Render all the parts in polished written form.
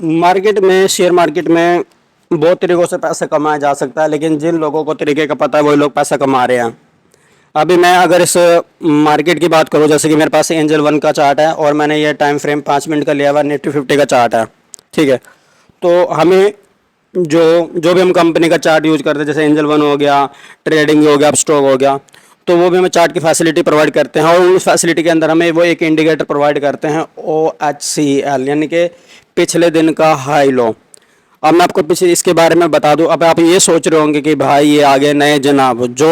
Market में, share market में बहुत तरीक़ों से पैसा कमाया जा सकता है, लेकिन जिन लोगों को तरीके का पता है वही लोग पैसा कमा रहे हैं। अभी मैं अगर इस मार्केट की बात करूँ, जैसे कि मेरे पास एंजल वन का चार्ट है और मैंने ये टाइम फ्रेम 5 मिनट का लिया हुआ, निफ्टी 50 का चार्ट है, ठीक है। तो हमें जो जो भी हम कंपनी का चार्ट यूज़ करते हैं, जैसे एंजल वन हो गया, ट्रेडिंग हो गया, अपस्टॉक हो गया, तो वो भी हमें चार्ट की फैसिलिटी प्रोवाइड करते हैं और उस फैसिलिटी के अंदर हमें वो एक इंडिकेटर प्रोवाइड करते हैं OHCL, यानी कि पिछले दिन का हाई लो। अब मैं आपको पीछे इसके बारे में बता दूं। अब आप ये सोच रहे होंगे कि भाई ये आगे नए जनाब जो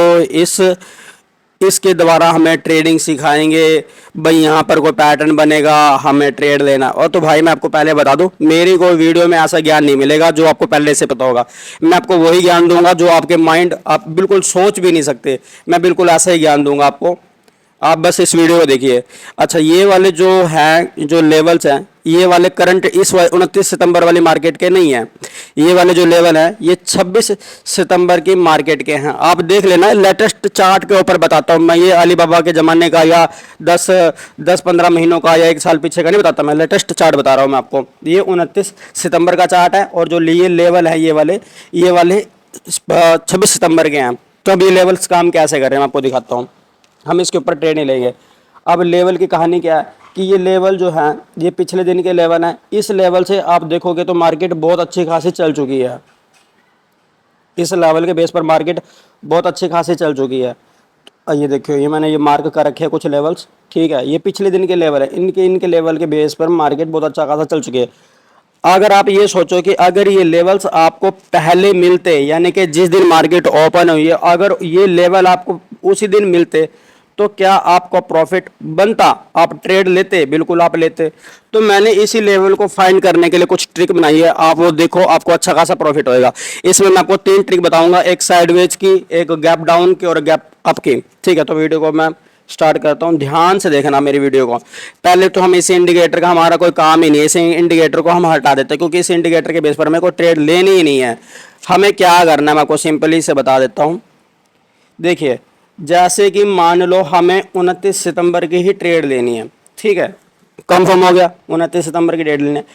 इसके द्वारा हमें ट्रेडिंग सिखाएंगे, भाई यहाँ पर कोई पैटर्न बनेगा, हमें ट्रेड लेना। और तो भाई मैं आपको पहले बता दूं, मेरी कोई वीडियो में ऐसा ज्ञान नहीं मिलेगा जो आपको पहले से पता होगा। मैं आपको वही ज्ञान दूंगा जो आपके माइंड आप बिल्कुल सोच भी नहीं सकते, मैं बिल्कुल ऐसा ही ज्ञान दूंगा आपको। आप बस इस वीडियो को देखिए। अच्छा, ये वाले जो हैं, जो लेवल्स हैं, ये वाले करंट इस 29 सितंबर वाली मार्केट के नहीं हैं। ये वाले जो लेवल हैं ये 26 सितंबर की मार्केट के हैं। आप देख लेना, लेटेस्ट चार्ट के ऊपर बताता हूँ मैं। ये अलीबाबा के ज़माने का या 10-15 महीनों का या 1 साल पीछे का नहीं बताता, मैं लेटेस्ट चार्ट बता रहा हूँ मैं आपको। ये 29 सितंबर का चार्ट है और जो ये लेवल है ये वाले 26 सितंबर के हैं। तो अब ये लेवल्स काम कैसे कर रहे हैं मैं आपको दिखाता हूँ। हम इसके ऊपर ट्रेड नहीं लेंगे। अब लेवल की कहानी क्या है कि ये लेवल जो है ये पिछले दिन के लेवल हैं। इस लेवल से आप देखोगे तो मार्केट बहुत अच्छी खासी चल चुकी है। इस लेवल के बेस पर मार्केट बहुत अच्छी खासी चल चुकी है। ये देखियो, ये मैंने ये मार्क कर रखे हैं कुछ लेवल्स, ठीक है। ये पिछले दिन के लेवल है, इनके लेवल के बेस पर मार्केट बहुत अच्छा खासा चल चुकी है। अगर आप ये सोचो कि अगर ये लेवल्स आपको पहले मिलते, यानी कि जिस दिन मार्केट ओपन हुई है, अगर ये लेवल आपको उसी दिन मिलते तो क्या आपको प्रॉफिट बनता? आप ट्रेड लेते? बिल्कुल आप लेते। तो मैंने इसी लेवल को फाइंड करने के लिए कुछ ट्रिक बनाई है, आप वो देखो, आपको अच्छा खासा प्रॉफिट होएगा। इसमें मैं आपको 3 ट्रिक बताऊंगा, एक साइडवेज की, एक गैप डाउन की और गैप अप की, ठीक है। तो वीडियो को मैं स्टार्ट करता हूँ, ध्यान से देखना मेरी वीडियो को। पहले तो हम इस इंडिकेटर का हमारा कोई काम ही नहीं है, इस इंडिकेटर को हम हटा देते हैं क्योंकि इस इंडिकेटर के बेस पर हमें कोई ट्रेड लेनी ही नहीं है। हमें क्या करना है मैं आपको सिंपली से बता देता हूँ। देखिए, जैसे कि मान लो हमें 29 सितंबर की ही ट्रेड लेनी है, ठीक है, कंफर्म हो गया 29 सितंबर की ट्रेड लेनी है।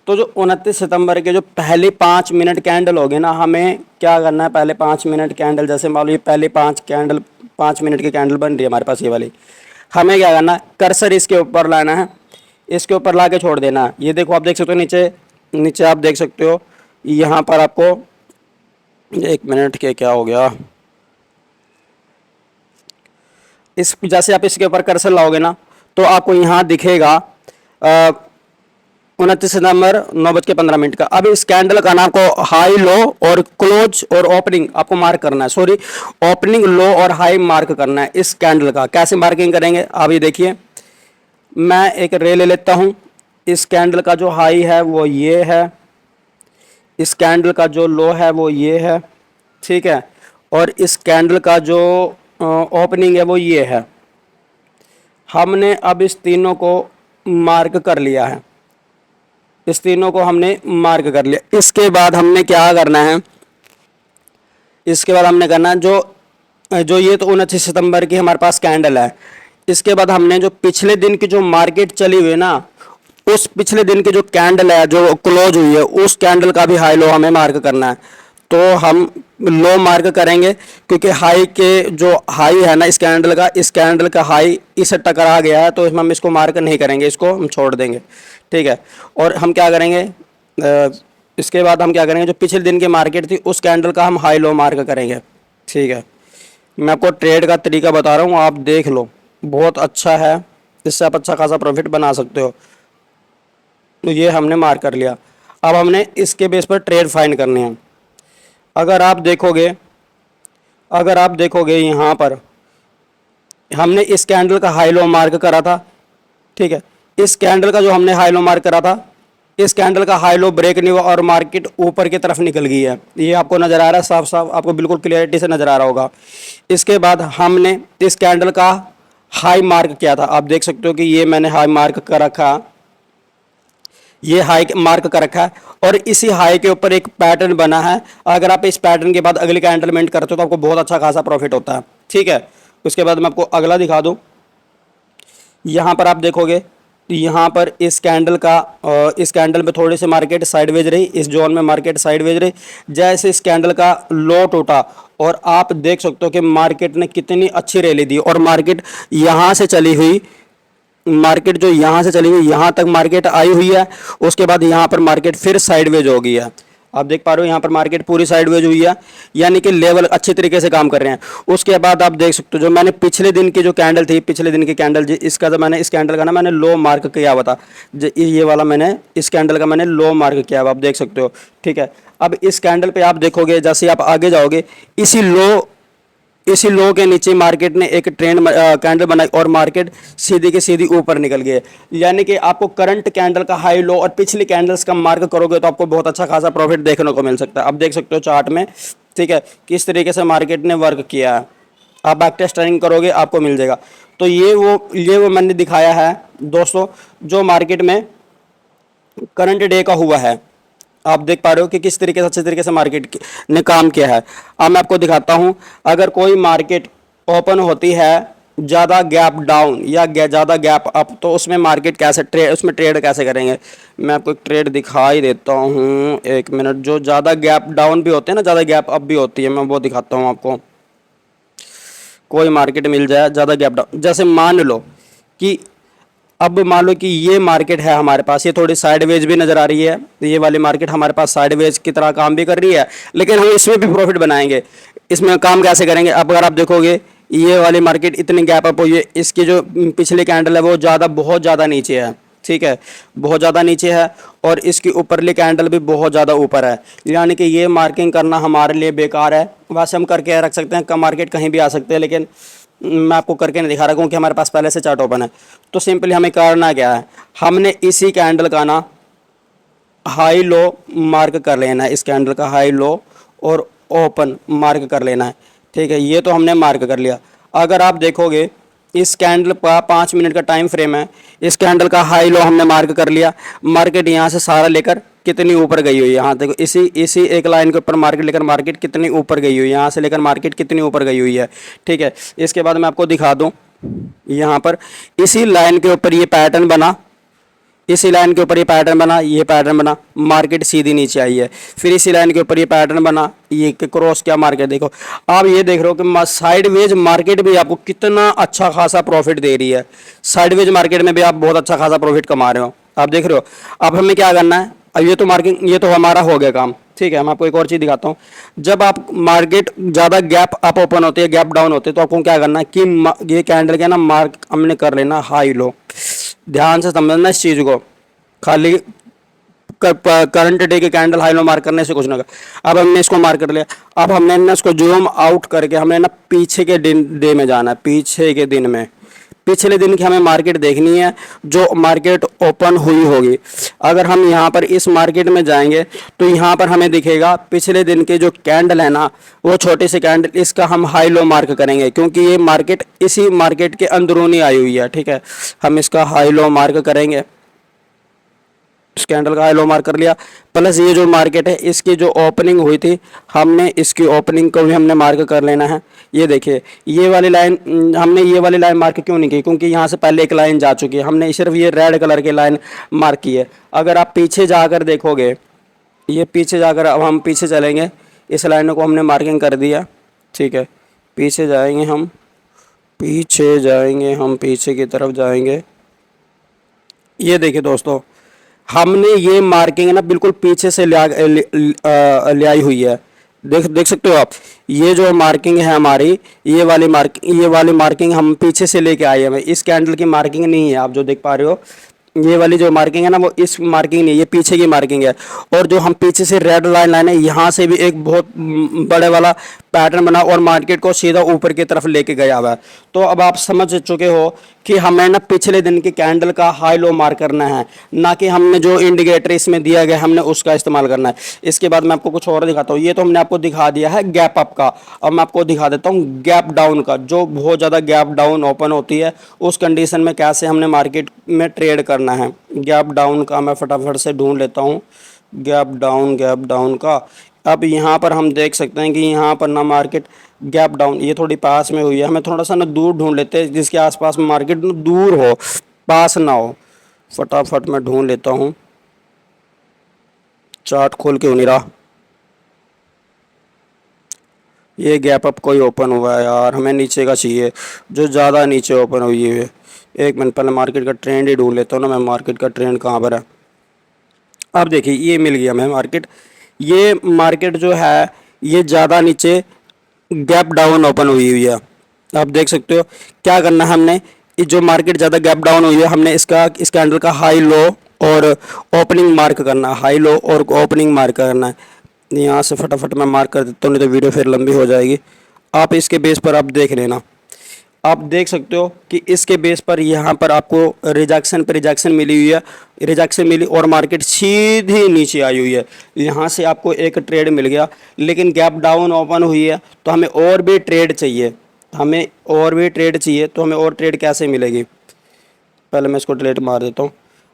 तो जो 29 सितंबर के जो पहले 5 मिनट कैंडल हो गए ना, हमें क्या करना है, पहले 5 मिनट कैंडल, जैसे मान लो ये पहले 5 मिनट की कैंडल बन रही है हमारे पास ये वाली, हमें क्या करना है, कर्सर इसके ऊपर लाना है, इसके ऊपर ला के छोड़ देना है। ये देखो, आप देख सकते हो नीचे आप देख सकते हो, यहाँ पर आपको 1 मिनट के क्या हो गया, इस जैसे आप इसके ऊपर कर्सर लाओगे ना तो आपको यहाँ दिखेगा 29 सितंबर 9:15 का। अब इस कैंडल का ना आपको हाई, लो और क्लोज और ओपनिंग आपको मार्क करना है, सॉरी, ओपनिंग, लो और हाई मार्क करना है इस कैंडल का। कैसे मार्किंग करेंगे आप ये देखिए, मैं एक रे ले लेता हूँ। इस कैंडल का जो हाई है वो ये है, इस कैंडल का जो लो है वो ये है, ठीक है, और इस कैंडल का जो ओपनिंग है वो ये है। हमने अब इस तीनों को मार्क कर लिया है, इस तीनों को हमने मार्क कर लिया। इसके बाद हमने क्या करना है, इसके बाद हमने करना है जो ये तो 29 सितंबर की हमारे पास कैंडल है। इसके बाद हमने जो पिछले दिन की जो मार्केट चली हुई है ना, उस पिछले दिन की जो कैंडल है जो क्लोज हुई है, उस कैंडल का भी हाई लो हमें मार्क करना है। तो हम लो मार्क करेंगे क्योंकि हाई के जो हाई है ना इस कैंडल का हाई इसे टकरा गया है, तो हम इसको मार्क नहीं करेंगे, इसको हम छोड़ देंगे, ठीक है। और हम क्या करेंगे, इसके बाद हम क्या करेंगे, जो पिछले दिन की मार्केट थी उस कैंडल का हम हाई लो मार्क करेंगे, ठीक है। मैं आपको ट्रेड का तरीका बता रहा हूँ, आप देख लो, बहुत अच्छा है, इससे आप अच्छा खासा प्रॉफिट बना सकते हो। तो ये हमने मार्क कर लिया। अब हमने इसके बेस पर ट्रेड फाइंड करने हैं। अगर आप देखोगे यहाँ पर हमने इस कैंडल का हाई लो मार्क करा था, ठीक है। इस कैंडल का जो हमने हाई लो मार्क करा था, इस कैंडल का हाई लो ब्रेक नहीं हुआ और मार्केट ऊपर की तरफ निकल गई है। ये आपको नज़र आ रहा है, साफ साफ आपको बिल्कुल क्लियरिटी से नज़र आ रहा होगा। इसके बाद हमने इस कैंडल का हाई मार्क किया था, आप देख सकते हो कि ये मैंने हाई मार्क कर रखा, ये हाई मार्क कर रखा है और इसी हाई के ऊपर एक पैटर्न बना है। अगर आप इस पैटर्न के बाद अगली कैंडल मिंट करते हो तो आपको बहुत अच्छा खासा प्रॉफिट होता है, ठीक है। उसके बाद मैं आपको अगला दिखा दूं। यहाँ पर आप देखोगे यहाँ पर इस कैंडल में थोड़ी सी मार्केट साइडवेज रही, इस जोन में मार्केट साइडवेज रही। जैसे इस कैंडल का लो टूटा और आप देख सकते हो कि मार्केट ने कितनी अच्छी रैली दी और मार्केट यहाँ से चली हुई, मार्केट जो यहाँ से चली हुई यहाँ तक मार्केट आई हुई है, उसके बाद यहाँ पर मार्केट फिर साइडवेज हो गई है। आप देख पा रहे हो यहाँ पर मार्केट पूरी साइडवेज हुई है, यानी कि लेवल अच्छे तरीके से काम कर रहे हैं। उसके बाद आप देख सकते हो जो मैंने पिछले दिन की जो कैंडल थी, पिछले दिन की कैंडल इसका तो मैंने इस कैंडल का ना मैंने लो मार्क किया हुआ था, ये वाला मैंने इस कैंडल का मैंने लो मार्क किया हुआ, आप देख सकते हो। ठीक है, अब इस कैंडल पे आप देखोगे जैसे आप आगे जाओगे, इसी लो के नीचे मार्केट ने एक ट्रेंड कैंडल बनाई और मार्केट सीधी के सीधी ऊपर निकल गई। यानी कि आपको करंट कैंडल का हाई लो और पिछली कैंडल्स का मार्क करोगे तो आपको बहुत अच्छा खासा प्रॉफिट देखने को मिल सकता है। अब देख सकते हो चार्ट में, ठीक है, किस तरीके से मार्केट ने वर्क किया है। आप बैक टेस्ट ट्रेडिंग करोगे आपको मिल जाएगा। तो ये वो मैंने दिखाया है दोस्तों जो मार्केट में करंट डे का हुआ है। आप देख पा रहे हो कि किस तरीके से अच्छे तरीके से मार्केट ने काम किया है। अब मैं आपको दिखाता हूं, अगर कोई मार्केट ओपन होती है ज़्यादा गैप डाउन या ज़्यादा गैप अप, तो उसमें मार्केट कैसे उसमें ट्रेड कैसे करेंगे। मैं आपको एक ट्रेड दिखाई देता हूं, एक मिनट। जो ज़्यादा गैप डाउन भी होते हैं ना, ज़्यादा गैप अप भी होती है, मैं वो दिखाता हूँ आपको। कोई मार्केट मिल जाए ज़्यादा गैप डाउन, जैसे मान लो कि अब मान लो कि ये मार्केट है हमारे पास, ये थोड़ी साइडवेज भी नज़र आ रही है, ये वाली मार्केट हमारे पास साइडवेज की तरह काम भी कर रही है, लेकिन हम इसमें भी प्रॉफिट बनाएंगे। इसमें काम कैसे करेंगे, अब अगर आप देखोगे ये वाली मार्केट इतनी गैप अप हुई है, इसकी जो पिछली कैंडल है वो बहुत ज़्यादा नीचे है। ठीक है, बहुत ज़्यादा नीचे है और इसकी ऊपरली कैंडल भी बहुत ज़्यादा ऊपर है, यानी कि ये मार्किंग करना हमारे लिए बेकार है। वैसे हम करके रख सकते हैं, कम मार्केट कहीं भी आ सकते हैं, लेकिन मैं आपको करके नहीं दिखा रहा क्योंकि हमारे पास पहले से चार्ट ओपन है। तो सिंपली हमें करना क्या है, हमने इसी कैंडल का ना हाई लो मार्क कर लेना है, इस कैंडल का हाई लो और ओपन मार्क कर लेना है। ठीक है, ये तो हमने मार्क कर लिया। अगर आप देखोगे इस कैंडल का 5 मिनट का टाइम फ्रेम है, इस कैंडल का हाई लो हमने मार्क कर लिया। मार्केट यहाँ से सारा लेकर कितनी ऊपर गई हुई है, यहाँ देखो इसी एक लाइन के ऊपर मार्केट लेकर मार्केट कितनी ऊपर गई हुई है, यहाँ से लेकर मार्केट कितनी ऊपर गई हुई है। ठीक है, इसके बाद मैं आपको दिखा दूँ, यहाँ पर इसी लाइन के ऊपर ये पैटर्न बना, इसी लाइन के ऊपर ये पैटर्न बना, ये पैटर्न बना, मार्केट सीधी नीचे आई है। फिर इसी लाइन के ऊपर ये पैटर्न बना, ये क्रॉस क्या मार्केट देखो। आप ये देख रहे हो कि साइडवेज मार्केट भी आपको कितना अच्छा खासा प्रॉफिट दे रही है। साइडवेज मार्केट में भी आप बहुत अच्छा खासा प्रॉफिट कमा रहे हो, आप देख रहे हो। अब हमें क्या करना है, अब ये तो मार्किंग, ये तो हमारा हो गया काम। ठीक है, मैं आपको एक और चीज़ दिखाता हूँ। जब आप मार्केट ज़्यादा गैप अप ओपन होती है, गैप डाउन होती है, तो आपको क्या करना है कि ये कैंडल के ना मार्क हमने कर लेना हाई लो। ध्यान से समझना इस चीज़ को, खाली करंट डे के कैंडल हाई लो मार्क करने से कुछ ना होगा। अब हमने इसको मार्क कर लिया, अब हमने ना इसको जूम आउट करके हमने ना पीछे के डे में जाना है, पीछे के दिन में, पिछले दिन की हमें मार्केट देखनी है जो मार्केट ओपन हुई होगी। अगर हम यहाँ पर इस मार्केट में जाएंगे तो यहाँ पर हमें दिखेगा पिछले दिन के जो कैंडल है ना, वो छोटे से कैंडल, इसका हम हाई लो मार्क करेंगे क्योंकि ये मार्केट इसी मार्केट के अंदरूनी आई हुई है। ठीक है, हम इसका हाई लो मार्क करेंगे, इस कैंडल का हाई लो मार्क कर लिया। प्लस ये जो मार्केट है इसकी जो ओपनिंग हुई थी, हमने इसकी ओपनिंग को भी हमने मार्क कर लेना है। ये देखिए ये वाली लाइन, हमने ये वाली लाइन मार्क क्यों नहीं की, क्योंकि यहाँ से पहले एक लाइन जा चुकी है, हमने सिर्फ ये रेड कलर की लाइन मार्क की है। अगर आप पीछे जाकर देखोगे, ये पीछे जाकर, अब हम पीछे चलेंगे, इस लाइन को हमने मार्किंग कर दिया। ठीक है, पीछे जाएंगे हम, पीछे की तरफ जाएंगे। ये देखिए दोस्तों, हमने ये मार्किंग ना बिल्कुल पीछे से ले आई हुई है। देख सकते हो आप, ये जो मार्किंग है हमारी, ये वाली मार्किंग हम पीछे से लेके आए हैं। इस कैंडल की मार्किंग नहीं है, आप जो देख पा रहे हो, ये वाली जो मार्किंग है ना, वो इस मार्किंग नहीं, ये पीछे की मार्किंग है। और जो हम पीछे से रेड लाइन है, यहाँ से भी एक बहुत बड़े वाला पैटर्न बना और मार्केट को सीधा ऊपर की तरफ लेके गया हुआ है। तो अब आप समझ चुके हो कि हमें ना पिछले दिन की कैंडल का हाई लो मार्क करना है, ना कि हमने जो इंडिकेटर इसमें दिया गया हमने उसका इस्तेमाल करना है। इसके बाद मैं आपको कुछ और दिखाता हूँ। ये तो हमने आपको दिखा दिया है गैप अप का, अब मैं आपको दिखा देता हूँ गैप डाउन का। जो बहुत ज़्यादा गैप डाउन ओपन होती है उस कंडीशन में कैसे हमने मार्केट में ट्रेड करना है। गैप डाउन का मैं फटाफट से ढूंढ लेता हूँ, गैप डाउन का। अब यहाँ पर हम देख सकते हैं कि यहाँ पर ना मार्केट गैप डाउन, ये थोड़ी पास में हुई है, हमें थोड़ा सा ना दूर ढूंढ लेते हैं जिसके आसपास मार्केट दूर हो, पास ना हो। फटाफट मैं ढूंढ लेता हूँ, चार्ट खोल के हो नहीं रहा। ये गैप अप कोई ओपन हुआ है यार, हमें नीचे का चाहिए जो ज़्यादा नीचे ओपन हुई है। एक मिनट पहले मार्केट का ट्रेंड ही ढूंढ लेता हूँ ना मैं, मार्केट का ट्रेंड कहाँ पर है। अब देखिए ये मिल गया हमें मार्केट। ये मार्केट जो है ये ज़्यादा नीचे गैप डाउन ओपन हुई हुई है। आप देख सकते हो क्या करना है हमने, ये जो मार्केट ज़्यादा गैप डाउन हुई है हमने इसका इस कैंडल का हाई लो और ओपनिंग मार्क करना है, हाई लो और ओपनिंग मार्क करना है। यहाँ से फटाफट मैं मार्क कर देता हूँ, नहीं तो वीडियो फिर लंबी हो जाएगी। आप इसके बेस पर आप देख लेना, आप देख सकते हो कि इसके बेस पर यहाँ पर आपको रिजेक्शन पे रिजेक्शन मिली हुई है, रिजेक्शन मिली और मार्केट सीधी नीचे आई हुई है। यहाँ से आपको एक ट्रेड मिल गया, लेकिन गैप डाउन ओपन हुई है तो हमें और भी ट्रेड चाहिए, हमें और भी ट्रेड चाहिए। तो हमें और ट्रेड कैसे मिलेगी, पहले मैं इसको डिलीट मार देता हूँ।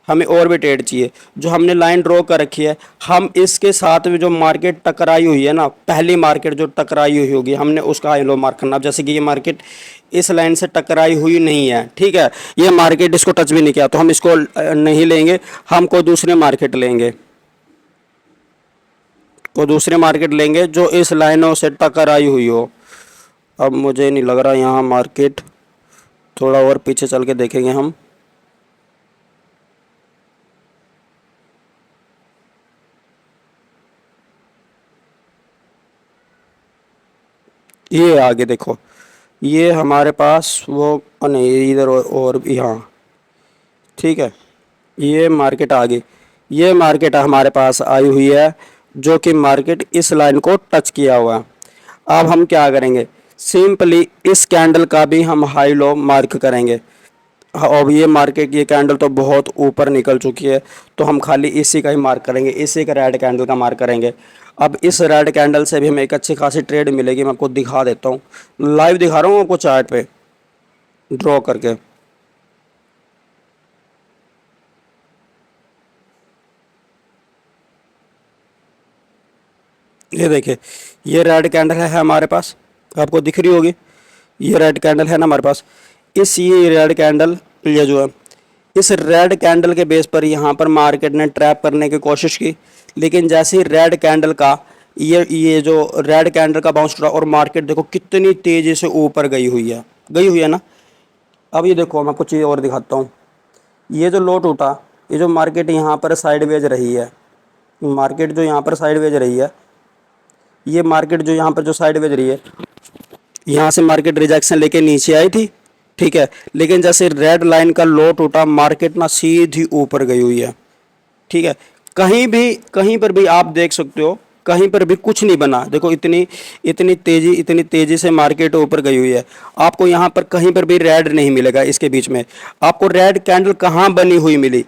हमें और भी ट्रेड चाहिए, जो हमने लाइन ड्रॉ कर रखी है, हम इसके साथ में जो मार्केट टकराई हुई है ना, पहली मार्केट जो टकराई हुई होगी हमने उसका हाई लो मार्क करना। अब जैसे कि ये मार्केट इस लाइन से टकराई हुई नहीं है, ठीक है, ये मार्केट इसको टच भी नहीं किया तो हम इसको नहीं लेंगे, हम कोई दूसरे मार्केट लेंगे, कोई दूसरे मार्केट लेंगे जो इस लाइनों से टकराई हुई हो। अब मुझे नहीं लग रहा यहाँ मार्केट, थोड़ा और पीछे चल के देखेंगे हम। ये आगे देखो, ये हमारे पास वो नहीं, इधर और यहाँ, ठीक है, ये मार्केट आ गई। ये मार्केट हमारे पास आई हुई है जो कि मार्केट इस लाइन को टच किया हुआ है। अब हम क्या करेंगे, सिंपली इस कैंडल का भी हम हाई लो मार्क करेंगे। अब ये मार्केट ये कैंडल तो बहुत ऊपर निकल चुकी है तो हम खाली इसी का ही मार्क करेंगे, इसी का रेड कैंडल का मार्क करेंगे। अब इस रेड कैंडल से भी हमें एक अच्छी खासी ट्रेड मिलेगी, मैं आपको दिखा देता हूँ, लाइव दिखा रहा हूँ आपको चार्ट पे ड्रॉ करके। ये देखिए ये रेड कैंडल है हमारे पास, आपको दिख रही होगी, ये रेड कैंडल है ना हमारे पास। इस ये रेड कैंडल, ये जो है इस रेड कैंडल के बेस पर यहाँ पर मार्केट ने ट्रैप करने की कोशिश की, लेकिन जैसे ही रेड कैंडल का ये जो रेड कैंडल का बाउंस उठा और मार्केट देखो कितनी तेज़ी से ऊपर गई हुई है ना। अब ये देखो मैं कुछ चीज़ और दिखाता हूँ, ये जो लो टूटा, ये जो मार्केट यहाँ पर साइडवेज रही है, मार्केट जो यहाँ पर साइडवेज रही है, ये मार्केट जो यहाँ पर जो साइडवेज रही है, यहाँ से मार्केट रिजेक्शन लेके नीचे आई थी, ठीक है, लेकिन जैसे रेड लाइन का लो टूटा मार्केट ना सीधी ऊपर गई हुई है, ठीक है। कहीं पर भी आप देख सकते हो, कहीं पर भी कुछ नहीं बना, देखो इतनी तेजी से मार्केट ऊपर गई हुई है। आपको यहाँ पर कहीं पर भी रेड नहीं मिलेगा, इसके बीच में आपको रेड कैंडल कहाँ बनी हुई मिली,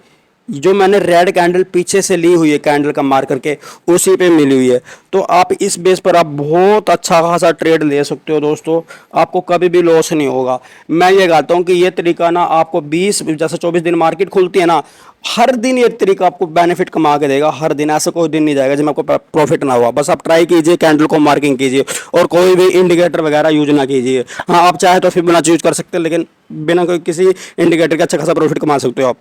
जो मैंने रेड कैंडल पीछे से ली हुई है कैंडल का मार्क करके उसी पे मिली हुई है। तो आप इस बेस पर आप बहुत अच्छा खासा ट्रेड ले सकते हो दोस्तों, आपको कभी भी लॉस नहीं होगा। मैं ये कहता हूँ कि ये तरीका ना आपको 20 जैसे 24 दिन मार्केट खुलती है ना, हर दिन ये तरीका आपको बेनिफिट कमा के देगा, हर दिन, ऐसा कोई दिन नहीं जाएगा जिसमें आपको प्रॉफिट ना हुआ। बस आप ट्राई कीजिए, कैंडल को मार्किंग कीजिए और कोई भी इंडिकेटर वगैरह यूज ना कीजिए। हाँ आप चाहे तो फिबोनाची यूज कर सकते हैं, लेकिन बिना कोई किसी इंडिकेटर के अच्छा खासा प्रॉफिट कमा सकते हो आप।